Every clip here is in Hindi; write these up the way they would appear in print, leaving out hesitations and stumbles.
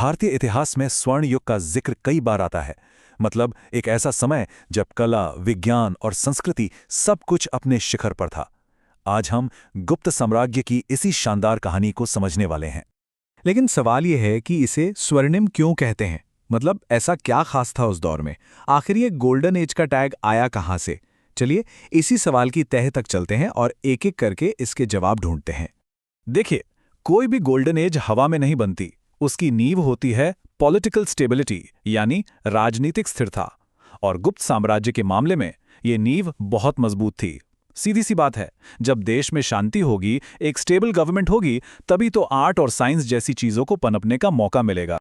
भारतीय इतिहास में स्वर्ण युग का जिक्र कई बार आता है। मतलब एक ऐसा समय जब कला, विज्ञान और संस्कृति सब कुछ अपने शिखर पर था। आज हम गुप्त साम्राज्य की इसी शानदार कहानी को समझने वाले हैं। लेकिन सवाल यह है कि इसे स्वर्णिम क्यों कहते हैं? मतलब ऐसा क्या खास था उस दौर में? आखिर ये गोल्डन एज का टैग आया कहाँ से? चलिए इसी सवाल की तह तक चलते हैं और एक एक करके इसके जवाब ढूंढते हैं। देखिए, कोई भी गोल्डन एज हवा में नहीं बनती। उसकी नींव होती है पॉलिटिकल स्टेबिलिटी, यानी राजनीतिक स्थिरता। और गुप्त साम्राज्य के मामले में ये नींव बहुत मजबूत थी। सीधी सी बात है, जब देश में शांति होगी, एक स्टेबल गवर्नमेंट होगी, तभी तो आर्ट और साइंस जैसी चीजों को पनपने का मौका मिलेगा।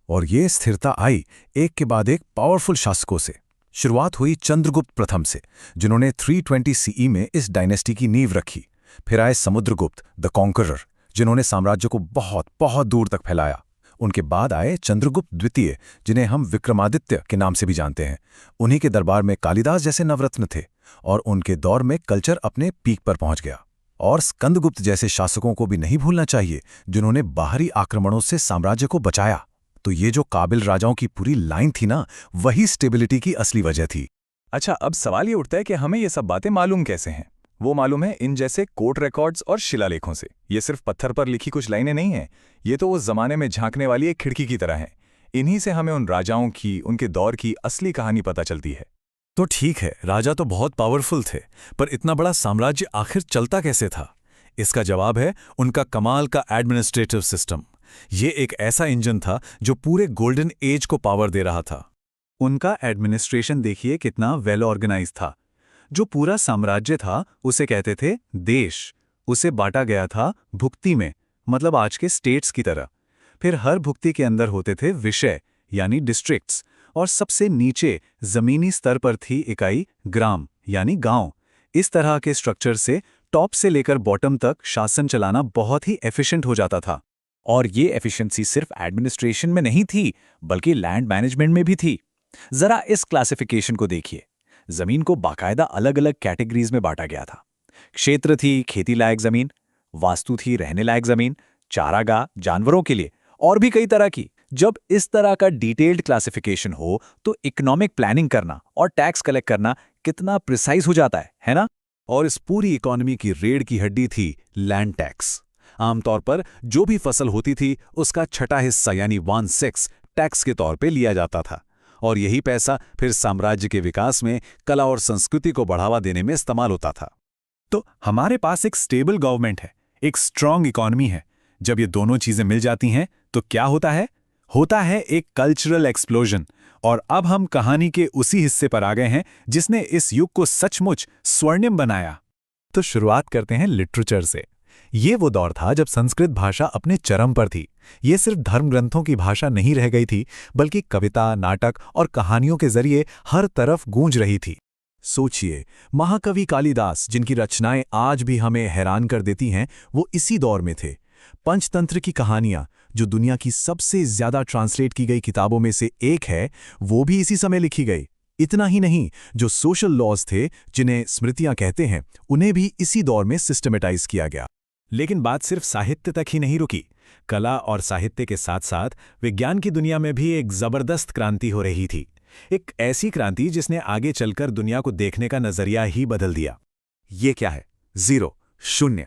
और ये स्थिरता आई एक के बाद एक पावरफुल शासकों से। शुरुआत हुई चंद्रगुप्त प्रथम से, जिन्होंने 320 सीई में इस डायनेस्टी की नींव रखी। फिर आए समुद्रगुप्त द कॉन्करर, जिन्होंने साम्राज्य को बहुत बहुत दूर तक फैलाया। उनके बाद आए चंद्रगुप्त द्वितीय, जिन्हें हम विक्रमादित्य के नाम से भी जानते हैं। उन्हीं के दरबार में कालिदास जैसे नवरत्न थे और उनके दौर में कल्चर अपने पीक पर पहुंच गया। और स्कंदगुप्त जैसे शासकों को भी नहीं भूलना चाहिए, जिन्होंने बाहरी आक्रमणों से साम्राज्य को बचाया। तो ये जो काबिल राजाओं की पूरी लाइन थी ना, वही स्टेबिलिटी की असली वजह थी। अच्छा, अब सवाल ये उठता है कि हमें ये सब बातें मालूम कैसे हैं? वो मालूम है इन जैसे कोर्ट रिकॉर्ड्स और शिलालेखों से। ये सिर्फ पत्थर पर लिखी कुछ लाइनें नहीं हैं। ये तो उस जमाने में झांकने वाली एक खिड़की की तरह है। इन्हीं से हमें उन राजाओं की, उनके दौर की असली कहानी पता चलती है। तो ठीक है, राजा तो बहुत पावरफुल थे, पर इतना बड़ा साम्राज्य आखिर चलता कैसे था? इसका जवाब है उनका कमाल का एडमिनिस्ट्रेटिव सिस्टम। ये एक ऐसा इंजन था जो पूरे गोल्डन एज को पावर दे रहा था। उनका एडमिनिस्ट्रेशन देखिए कितना वेल ऑर्गेनाइज था। जो पूरा साम्राज्य था उसे कहते थे देश। उसे बांटा गया था भुक्ति में, मतलब आज के स्टेट्स की तरह। फिर हर भुक्ति के अंदर होते थे विषय, यानी डिस्ट्रिक्ट्स। और सबसे नीचे जमीनी स्तर पर थी इकाई ग्राम, यानी गांव। इस तरह के स्ट्रक्चर से टॉप से लेकर बॉटम तक शासन चलाना बहुत ही एफिशिएंट हो जाता था। और ये एफिशिएंसी सिर्फ एडमिनिस्ट्रेशन में नहीं थी, बल्कि लैंड मैनेजमेंट में भी थी। जरा इस क्लासिफिकेशन को देखिए। जमीन को बाकायदा अलग अलग कैटेगरीज में बांटा गया था। क्षेत्र थी खेती लायक जमीन, वास्तु थी रहने लायक जमीन, चारागाह जानवरों के लिए, और भी कई तरह की। जब इस तरह का डिटेल्ड क्लासिफिकेशन हो तो इकोनॉमिक प्लानिंग करना और टैक्स कलेक्ट करना कितना प्रिसाइज हो जाता है ना? और इस पूरी इकोनॉमी की रीढ़ की हड्डी थी लैंड टैक्स। आमतौर पर जो भी फसल होती थी उसका छठा हिस्सा, यानी 1/6 टैक्स के तौर पे लिया जाता था। और यही पैसा फिर साम्राज्य के विकास में, कला और संस्कृति को बढ़ावा देने में इस्तेमाल होता था। तो हमारे पास एक स्टेबल गवर्नमेंट है, एक स्ट्रांग इकोनॉमी है। जब ये दोनों चीजें मिल जाती हैं तो क्या होता है? होता है एक कल्चरल एक्सप्लोजन। और अब हम कहानी के उसी हिस्से पर आ गए हैं जिसने इस युग को सचमुच स्वर्णिम बनाया। तो शुरुआत करते हैं लिटरेचर से। ये वो दौर था जब संस्कृत भाषा अपने चरम पर थी। ये सिर्फ धर्म ग्रंथों की भाषा नहीं रह गई थी, बल्कि कविता, नाटक और कहानियों के जरिए हर तरफ गूंज रही थी। सोचिए, महाकवि कालिदास, जिनकी रचनाएं आज भी हमें हैरान कर देती हैं, वो इसी दौर में थे। पंचतंत्र की कहानियां, जो दुनिया की सबसे ज्यादा ट्रांसलेट की गई किताबों में से एक है, वो भी इसी समय लिखी गई। इतना ही नहीं, जो सोशल लॉज थे, जिन्हें स्मृतियां कहते हैं, उन्हें भी इसी दौर में सिस्टमेटाइज किया गया। लेकिन बात सिर्फ साहित्य तक ही नहीं रुकी। कला और साहित्य के साथ साथ विज्ञान की दुनिया में भी एक जबरदस्त क्रांति हो रही थी। एक ऐसी क्रांति जिसने आगे चलकर दुनिया को देखने का नजरिया ही बदल दिया। ये क्या है? 0, 0।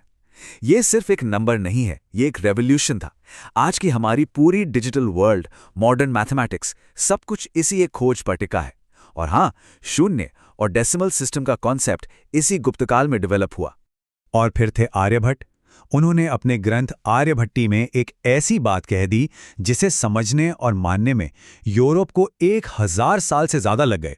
ये सिर्फ एक नंबर नहीं है, ये एक रेवोल्यूशन था। आज की हमारी पूरी डिजिटल वर्ल्ड, मॉडर्न मैथमेटिक्स, सब कुछ इसी एक खोज पर टिका है। और हाँ, शून्य और डेसिमल सिस्टम का कॉन्सेप्ट इसी गुप्तकाल में डेवलप हुआ। और फिर थे आर्यभट्ट। उन्होंने अपने ग्रंथ आर्यभट्टी में एक ऐसी बात कह दी जिसे समझने और मानने में यूरोप को 1000 साल से ज्यादा लग गए।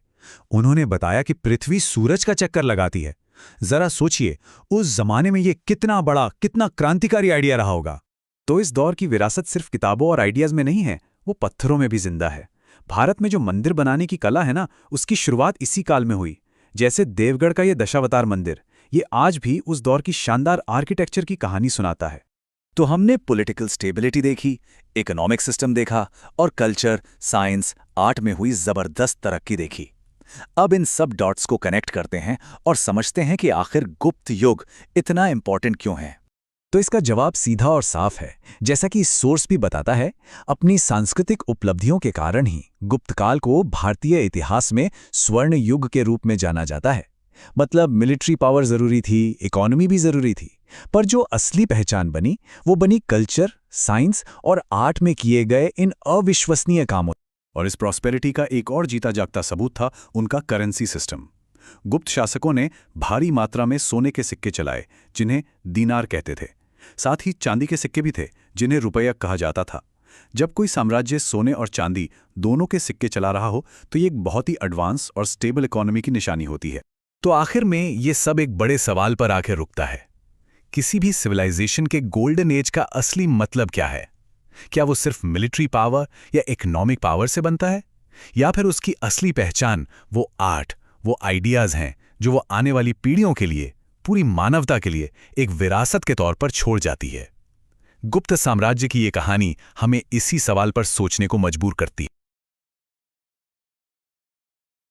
उन्होंने बताया कि पृथ्वी सूरज का चक्कर लगाती है। जरा सोचिए, उस जमाने में ये कितना बड़ा, कितना क्रांतिकारी आइडिया रहा होगा। तो इस दौर की विरासत सिर्फ किताबों और आइडियाज में नहीं है, वो पत्थरों में भी जिंदा है। भारत में जो मंदिर बनाने की कला है ना, उसकी शुरुआत इसी काल में हुई। जैसे देवगढ़ का ये दशावतार मंदिर, ये आज भी उस दौर की शानदार आर्किटेक्चर की कहानी सुनाता है। तो हमने पॉलिटिकल स्टेबिलिटी देखी, इकोनॉमिक सिस्टम देखा और कल्चर, साइंस, आर्ट में हुई जबरदस्त तरक्की देखी। अब इन सब डॉट्स को कनेक्ट करते हैं और समझते हैं कि आखिर गुप्त युग इतना इंपॉर्टेंट क्यों है। तो इसका जवाब सीधा और साफ है। जैसा कि सोर्स भी बताता है, अपनी सांस्कृतिक उपलब्धियों के कारण ही गुप्तकाल को भारतीय इतिहास में स्वर्ण युग के रूप में जाना जाता है। मतलब मिलिट्री पावर जरूरी थी, इकोनॉमी भी जरूरी थी, पर जो असली पहचान बनी वो बनी कल्चर, साइंस और आर्ट में किए गए इन अविश्वसनीय कामों। और इस प्रॉस्पेरिटी का एक और जीता जागता सबूत था उनका करेंसी सिस्टम। गुप्त शासकों ने भारी मात्रा में सोने के सिक्के चलाए, जिन्हें दीनार कहते थे। साथ ही चांदी के सिक्के भी थे, जिन्हें रुपया कहा जाता था। जब कोई साम्राज्य सोने और चांदी दोनों के सिक्के चला रहा हो तो ये एक बहुत ही एडवांस और स्टेबल इकोनॉमी की निशानी होती है। तो आखिर में ये सब एक बड़े सवाल पर आकर रुकता है। किसी भी सिविलाइजेशन के गोल्डन एज का असली मतलब क्या है? क्या वो सिर्फ मिलिट्री पावर या इकोनॉमिक पावर से बनता है, या फिर उसकी असली पहचान वो आर्ट, वो आइडियाज हैं जो वो आने वाली पीढ़ियों के लिए, पूरी मानवता के लिए एक विरासत के तौर पर छोड़ जाती है? गुप्त साम्राज्य की ये कहानी हमें इसी सवाल पर सोचने को मजबूर करती है।